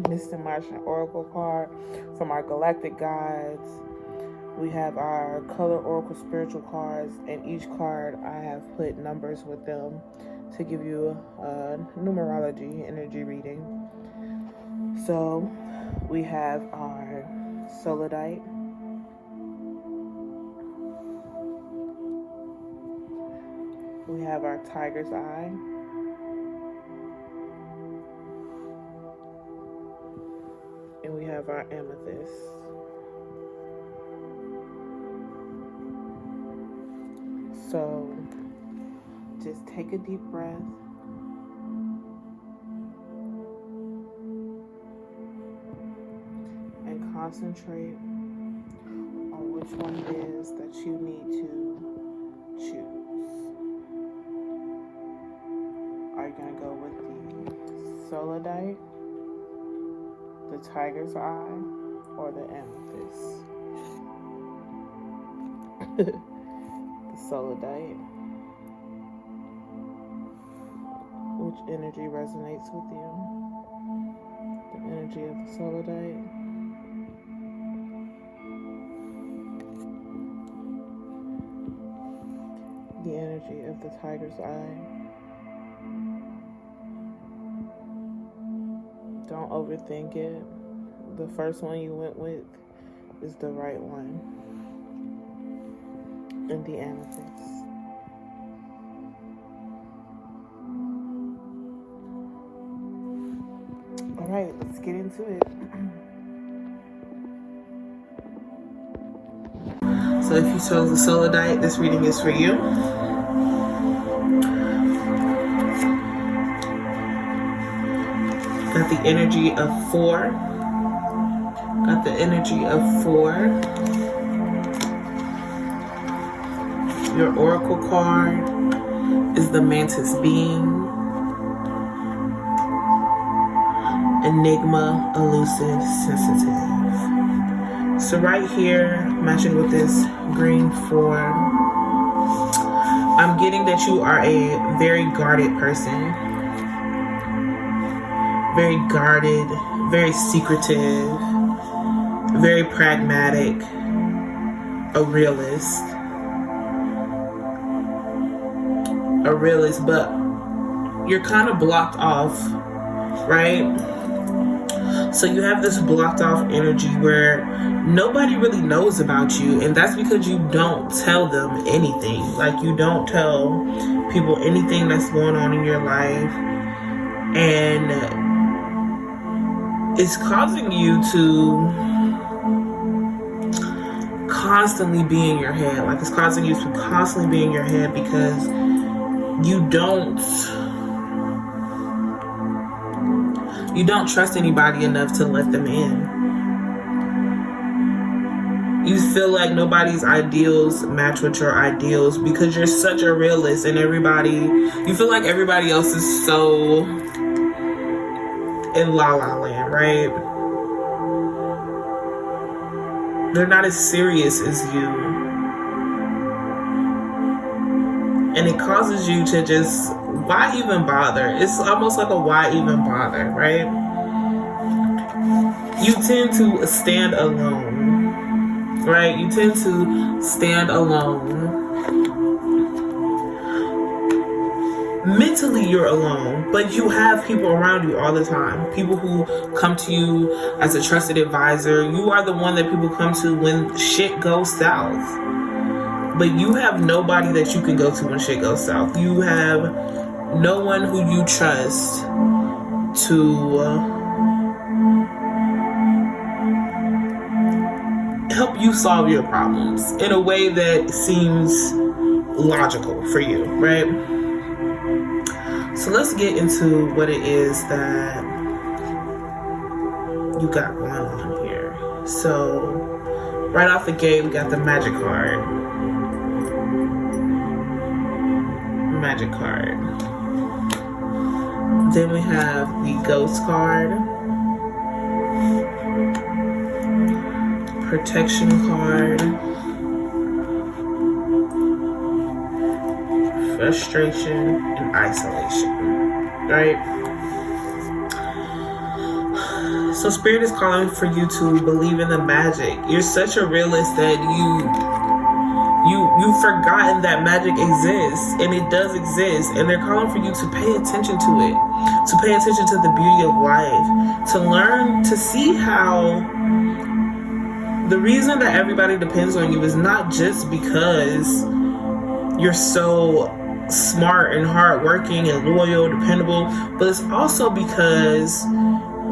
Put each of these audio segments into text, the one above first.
Mystic Martian Oracle card from our galactic guides. We have our color Oracle spiritual cards, and each card I have put numbers with them to give you a numerology energy reading. So we have our Solidite, we have our Tiger's Eye, and we have our Amethyst. So just take a deep breath. And concentrate on which one it is that you need to choose. Are you going to go with the Solidite, the Tiger's Eye, or the Amethyst? The Solidite. Which energy resonates with you? The energy of the Solidite. The energy of the Tiger's Eye. Don't overthink it. The first one you went with is the right one. And the Amethyst. All right, let's get into it. So if you chose the Solidite, this reading is for you. Got the energy of 4. Got the energy of 4. Your oracle card is the Mantis Being. Enigma, Elusive, Sensitive. So right here, matching with this green 4, I'm getting that you are a very guarded person. Very guarded, very secretive, very pragmatic, a realist, but you're kind of blocked off, right? So you have this blocked off energy where nobody really knows about you, and that's because you don't tell them anything. Like, you don't tell people anything that's going on in your life, and it's causing you to constantly be in your head. Like, it's causing you to constantly be in your head because you don't trust anybody enough to let them in. You feel like nobody's ideals match with your ideals because you're such a realist, and you feel like everybody else is so in La La Land, right? They're not as serious as you. And it causes you to just, why even bother? It's almost like a why even bother, right? You tend to stand alone, right? You tend to stand alone. Mentally, you're alone, but you have people around you all the time. People who come to you as a trusted advisor. You are the one that people come to when shit goes south. But you have nobody that you can go to when shit goes south. You have no one who you trust to help you solve your problems in a way that seems logical for you, right? So let's get into what it is that you got going on here. So right off the gate, we got the Magic card. Magic card. Then we have the Ghost card. Protection card. Frustration and isolation, right? So Spirit is calling for you to believe in the magic. You're such a realist that you've forgotten that magic exists, and it does exist, and they're calling for you to pay attention to it, to pay attention to the beauty of life, to learn to see how the reason that everybody depends on you is not just because you're so smart and hardworking and loyal, dependable, but it's also because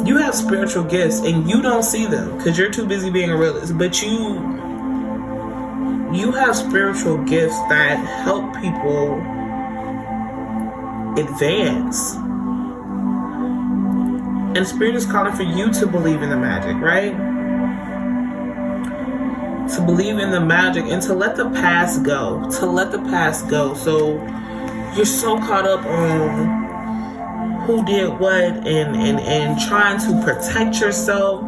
you have spiritual gifts and you don't see them because you're too busy being a realist, but you have spiritual gifts that help people advance. And Spirit is calling for you to believe in the magic, right? To believe in the magic and to let the past go. To let the past go. So you're so caught up on who did what and trying to protect yourself,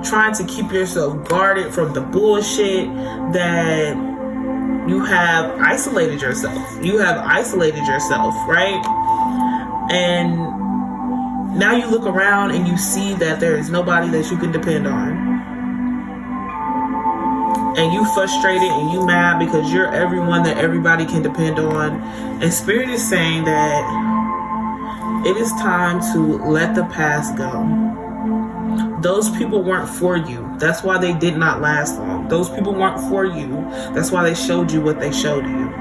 trying to keep yourself guarded from the bullshit that you have isolated yourself. You have isolated yourself, right? And now you look around and you see that there is nobody that you can depend on. And you frustrated and you mad because you're everyone that everybody can depend on. And Spirit is saying that it is time to let the past go. Those people weren't for you. That's why they did not last long. Those people weren't for you. That's why they showed you what they showed you.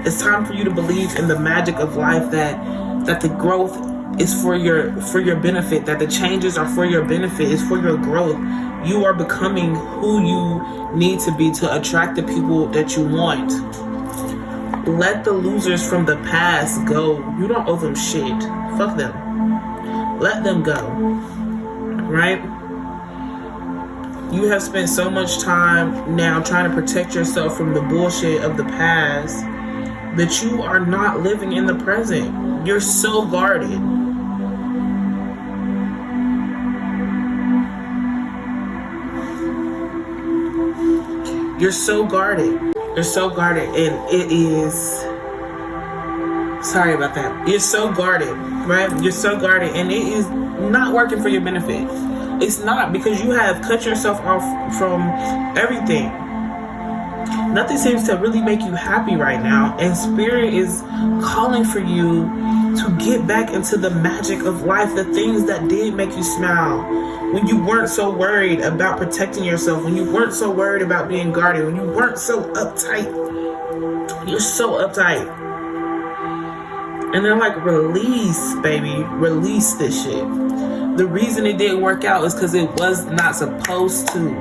It's time for you to believe in the magic of life, that the growth is for your benefit, that the changes are for your benefit, is for your growth. You are becoming who you need to be to attract the people that you want. Let the losers from the past go. You don't owe them shit. Fuck them. Let them go. Right? You have spent so much time now trying to protect yourself from the bullshit of the past that you are not living in the present. You're so guarded. You're so guarded. You're so guarded, and it is... Sorry about that. You're so guarded, right? You're so guarded, and it is not working for your benefit. It's not, because you have cut yourself off from everything. Nothing seems to really make you happy right now, and Spirit is calling for you to get back into the magic of life, the things that did make you smile. When you weren't so worried about protecting yourself, when you weren't so worried about being guarded, when you weren't so uptight. You're so uptight. And they're like, release, baby. Release this shit. The reason it didn't work out is because it was not supposed to.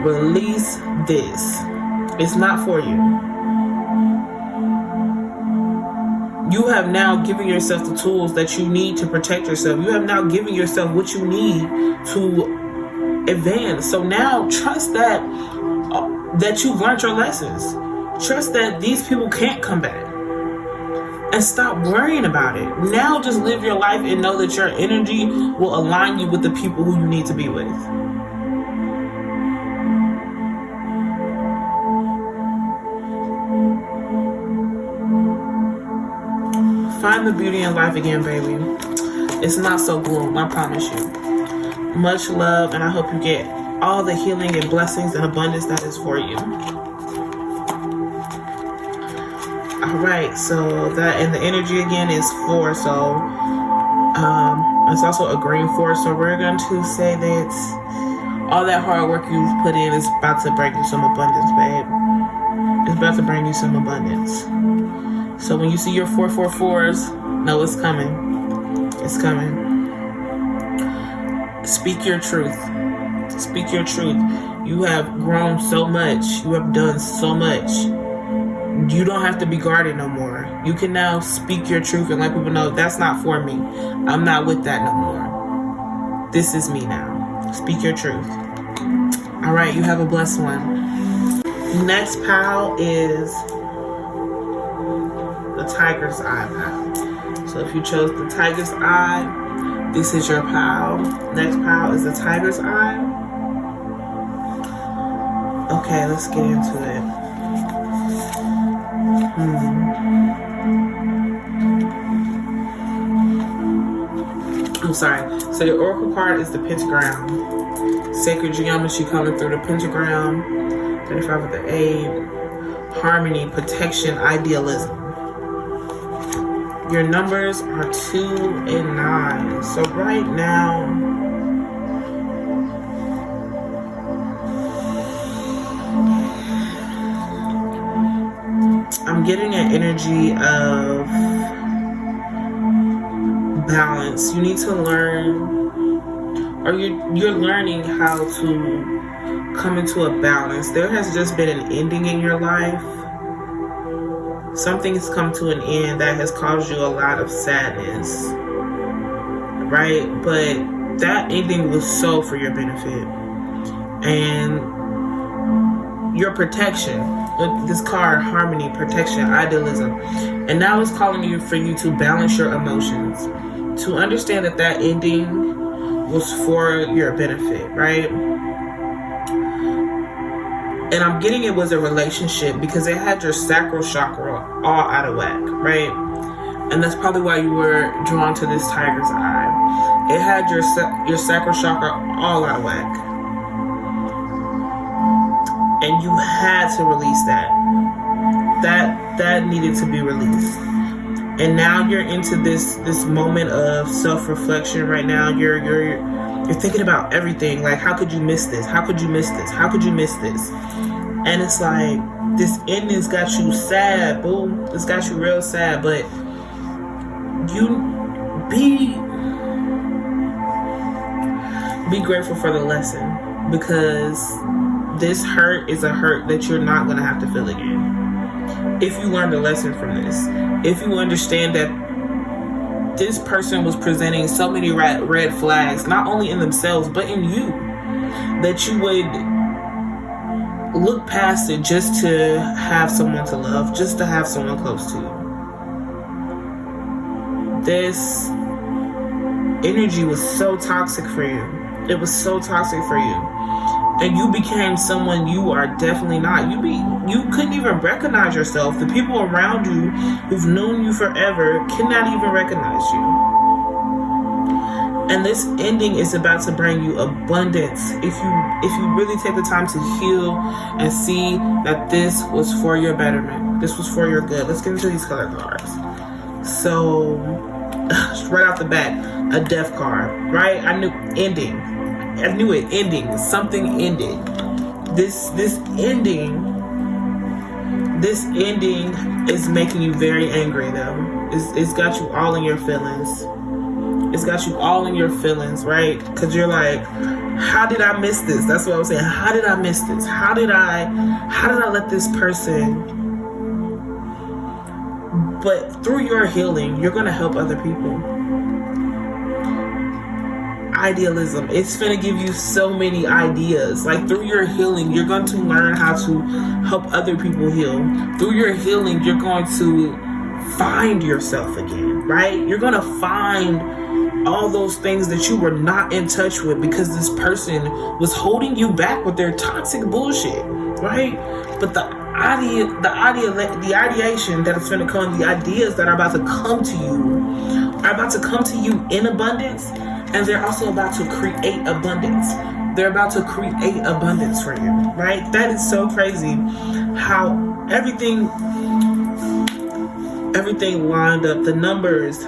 Release this. It's not for you. You have now given yourself the tools that you need to protect yourself. You have now given yourself what you need to advance. So now trust that you've learned your lessons. Trust that these people can't come back. And stop worrying about it. Now just live your life and know that your energy will align you with the people who you need to be with. Find the beauty in life again, baby. It's not so gloom, I promise you. Much love, and I hope you get all the healing and blessings and abundance that is for you. Alright, so that, and the energy again is 4, so it's also a green 4, so we're going to say that all that hard work you've put in is about to bring you some abundance, babe. It's about to bring you some abundance. So when you see your 444s, know it's coming. It's coming. Speak your truth. Speak your truth. You have grown so much. You have done so much. You don't have to be guarded no more. You can now speak your truth and let people know that's not for me. I'm not with that no more. This is me now. Speak your truth. All right, you have a blessed one. Next pile is the Tiger's Eye pile. So if you chose the Tiger's Eye, this is your pile. Next pile is the Tiger's Eye. Okay, let's get into it. sorry. So your oracle card is the pentagram. Sacred geometry coming through the pentagram. 35 with the 8. Harmony, protection, idealism. Your numbers are 2 and 9. So right now, I'm getting an energy of balance. You need to learn, or you're learning how to come into a balance. There has just been an ending in your life. Something has come to an end that has caused you a lot of sadness, right? But that ending was so for your benefit and your protection. With this card, harmony, protection, idealism. And now it's calling you for you to balance your emotions, to understand that that ending was for your benefit, right? And I'm getting it was a relationship because it had your sacral chakra all out of whack, right? And that's probably why you were drawn to this tiger's eye. It had your sacral chakra all out of whack. And you had to release that. That needed to be released. And now you're into this moment of self-reflection right now. You're thinking about everything. Like, how could you miss this? How could you miss this? How could you miss this? And it's like, this ending's got you sad, boo. It's got you real sad. But you be grateful for the lesson, because this hurt is a hurt that you're not going to have to feel again. If you learned a lesson from this, if you understand that this person was presenting so many red flags, not only in themselves, but in you, that you would look past it just to have someone to love, just to have someone close to you. This energy was so toxic for you. It was so toxic for you. And you became someone you are definitely not. You couldn't even recognize yourself. The people around you who've known you forever cannot even recognize you. And this ending is about to bring you abundance. If you really take the time to heal and see that this was for your betterment. This was for your good. Let's get into these color cards. So, right off the bat, a death card, right? I knew ending. I knew it, ending. Something ended. This ending is making you very angry, though. It's got you all in your feelings. It's got you all in your feelings, right? Because you're like, how did I miss this? That's what I was saying. How did I miss this? How did I let this person? But through your healing, you're going to help other people. Idealism, it's going to give you so many ideas. Like, through your healing, you're going to learn how to help other people heal. Through your healing, you're going to find yourself again, right? You're going to find all those things that you were not in touch with because this person was holding you back with their toxic bullshit, right? But the ideation that is going to come, the ideas that are about to come to you are about to come to you in abundance. And they're also about to create abundance. They're about to create abundance for you, right? That is so crazy how everything lined up, the numbers.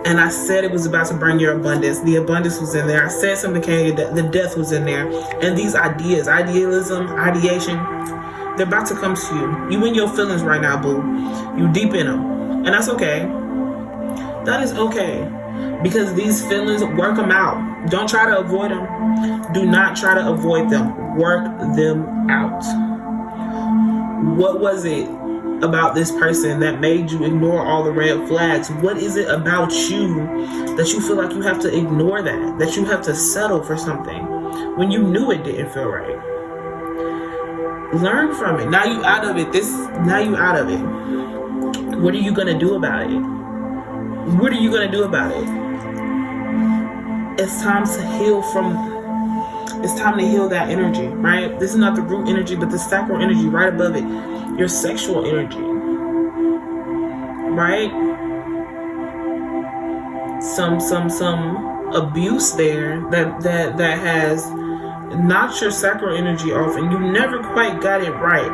And I said it was about to bring your abundance. The abundance was in there. I said something came, the death was in there. And these ideas, idealism, ideation, they're about to come to you. You in your feelings right now, boo. You deep in them. And that's okay. That is okay. Because these feelings, work them out. Don't try to avoid them. Do not try to avoid them. Work them out. What was it about this person that made you ignore all the red flags? What is it about you that you feel like you have to ignore that you have to settle for something when you knew it didn't feel right? Learn from it. Now you out of it. Now you out of it. What are you going to do about it? What are you going to do about it? It's time to heal it's time to heal that energy, right? This is not the root energy, but the sacral energy right above it. Your sexual energy, right? some abuse there that has knocked your sacral energy off, and you never quite got it right.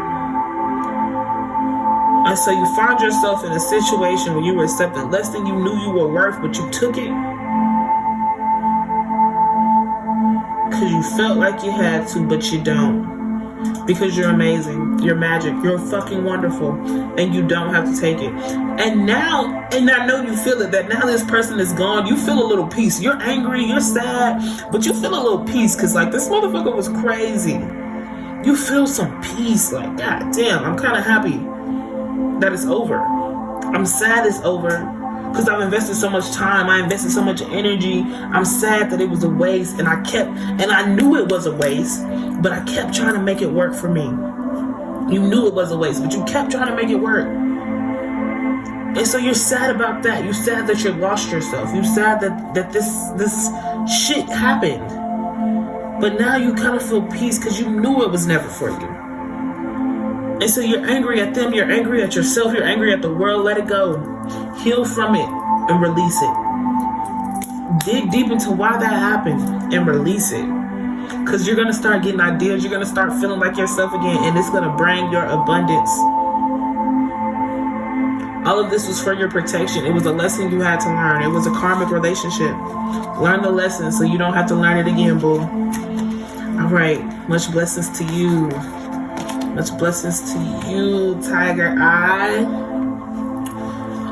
And so you find yourself in a situation where you were accepting less than you knew you were worth, but you took it because you felt like you had to, but you don't. Because you're amazing, you're magic, you're fucking wonderful, and you don't have to take it. And now, and I know you feel it, that now this person is gone, you feel a little peace. You're angry, you're sad, but you feel a little peace, because like, this motherfucker was crazy. You feel some peace, like, god damn, I'm kind of happy that it's over. I'm sad it's over, because I've invested so much time, I invested so much energy. I'm sad that it was a waste, and I knew it was a waste, but I kept trying to make it work for me. You knew it was a waste, but you kept trying to make it work. And so you're sad about that. You're sad that you lost yourself. You're sad that this shit happened. But now you kind of feel peace because you knew it was never for you. And so you're angry at them, you're angry at yourself, you're angry at the world. Let it go. Heal from it and release it. Dig deep into why that happened and release it. Because you're going to start getting ideas, you're going to start feeling like yourself again, and it's going to bring your abundance. All of this was for your protection. It was a lesson you had to learn. It was a karmic relationship. Learn the lesson so you don't have to learn it again, boo. All right. Much blessings to you. Much blessings to you, Tiger Eye.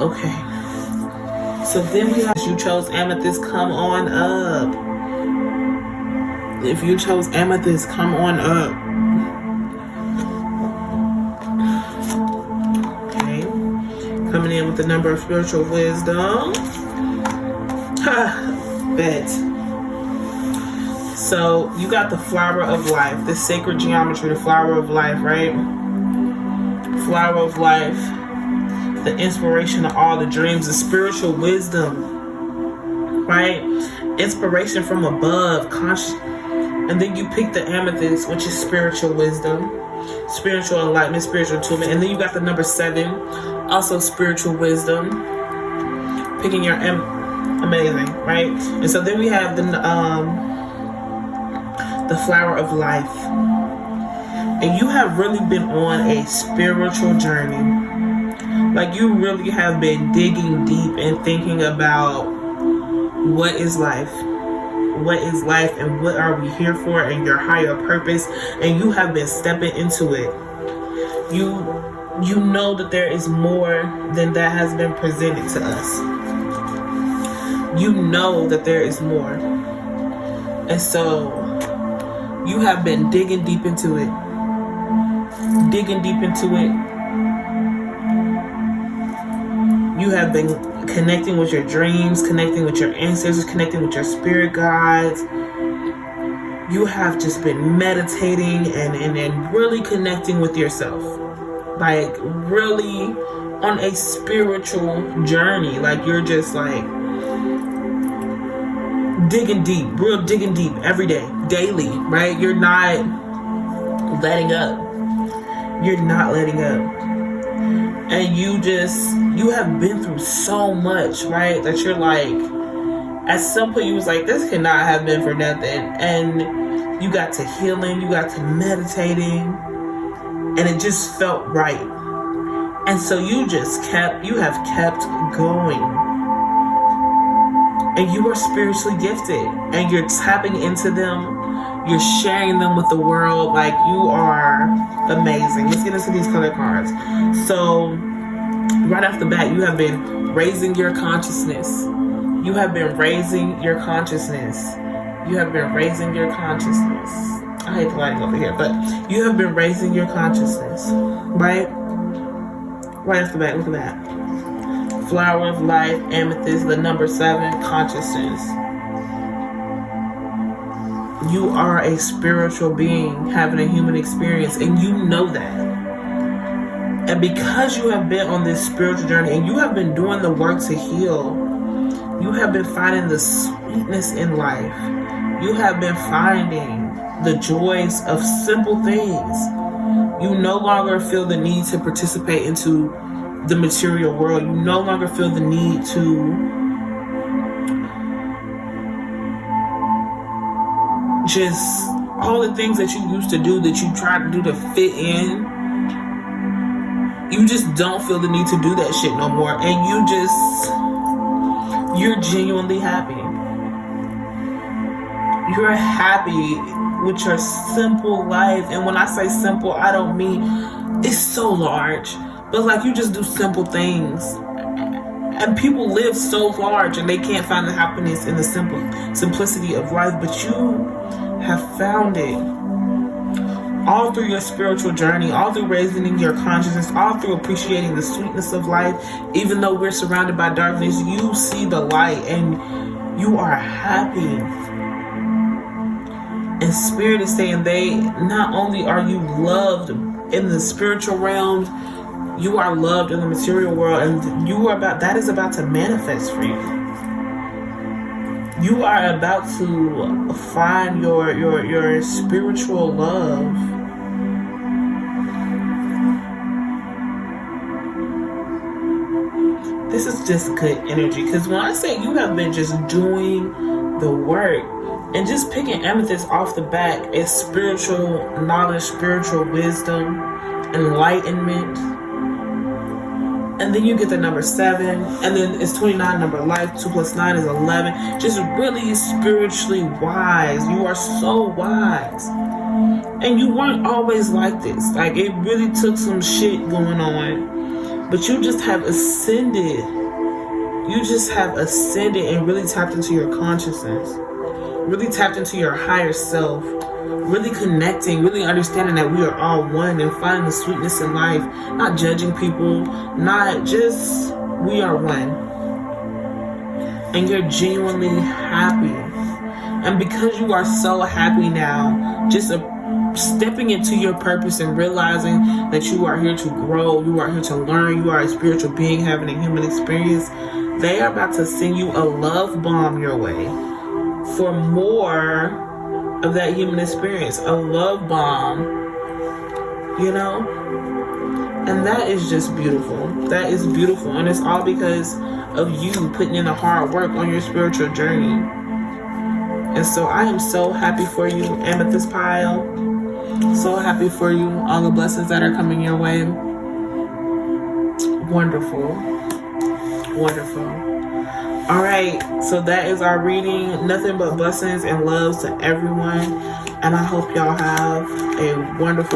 Okay. So then we have, you chose Amethyst, come on up. If you chose Amethyst, come on up. Okay. Coming in with the number of spiritual wisdom. Bet. So you got the flower of life, the sacred geometry, the flower of life, right? Flower of life, the inspiration of all the dreams, the spiritual wisdom, right? Inspiration from above, conscious. And then you pick the amethyst, which is spiritual wisdom, spiritual enlightenment, spiritual attunement. And then you got the number 7, also spiritual wisdom. Picking your amazing, right? And so then we have the flower of life. And you have really been on a spiritual journey. Like, you really have been digging deep and thinking about what is life. What is life and what are we here for, and your higher purpose, and you have been stepping into it. You know that there is more than that has been presented to us. You know that there is more. And so you have been digging deep into it. Digging deep into it. You have been connecting with your dreams, connecting with your ancestors, connecting with your spirit guides. You have just been meditating and really connecting with yourself. Like, really on a spiritual journey. Like, you're just like digging deep, real digging deep every day, daily, right? You're not letting up. You're not letting up. And you have been through so much, right? That you're like, at some point you was like, this cannot have been for nothing. And you got to healing, you got to meditating, and it just felt right. And so you have kept going. And you are spiritually gifted, and you're tapping into them. You're sharing them with the world. Like, you are amazing. Let's get into these color cards. So right off the bat, you have been raising your consciousness. You have been raising your consciousness. You have been raising your consciousness. I hate the lighting over here, but you have been raising your consciousness. Right off the bat, look at that. Flower of life, amethyst, the number 7, consciousness. You are a spiritual being having a human experience, and you know that. And because you have been on this spiritual journey and you have been doing the work to heal, you have been finding the sweetness in life. You have been finding the joys of simple things. You no longer feel the need to participate into the material world. You no longer feel the need to just all the things that you used to do, that you tried to do to fit in, you just don't feel the need to do that shit no more. And you're genuinely happy. You're happy with your simple life. And when I say simple, I don't mean it's so large, but like you just do simple things. And people live so large and they can't find the happiness in the simplicity of life, but you have found it. All through your spiritual journey, all through raising your consciousness, all through appreciating the sweetness of life. Even though we're surrounded by darkness, you see the light and you are happy. And Spirit is saying not only are you loved in the spiritual realm, you are loved in the material world, and that is about to manifest for you. You are about to find your spiritual love. This is just good energy, because when I say you have been just doing the work and just picking amethyst off the back is spiritual knowledge, spiritual wisdom, enlightenment. And then you get the number 7, and then it's 29, number life. 2 + 9 is 11. Just really spiritually wise. You are so wise. And you weren't always like this. Like, it really took some shit going on. But you just have ascended. You just have ascended and really tapped into your consciousness. Really tapped into your higher self. Really connecting, really understanding that we are all one and finding the sweetness in life. Not judging people, not just, we are one. And you're genuinely happy. And because you are so happy now, just stepping into your purpose and realizing that you are here to grow, you are here to learn, you are a spiritual being having a human experience, they are about to send you a love bomb your way for more of that human experience, a love bomb, you know? And that is just beautiful. That is beautiful. And it's all because of you putting in the hard work on your spiritual journey. And so I am so happy for you, Amethyst Pile. So happy for you, all the blessings that are coming your way. Wonderful. Wonderful. All right, so that is our reading. Nothing but blessings and loves to everyone. And I hope y'all have a wonderful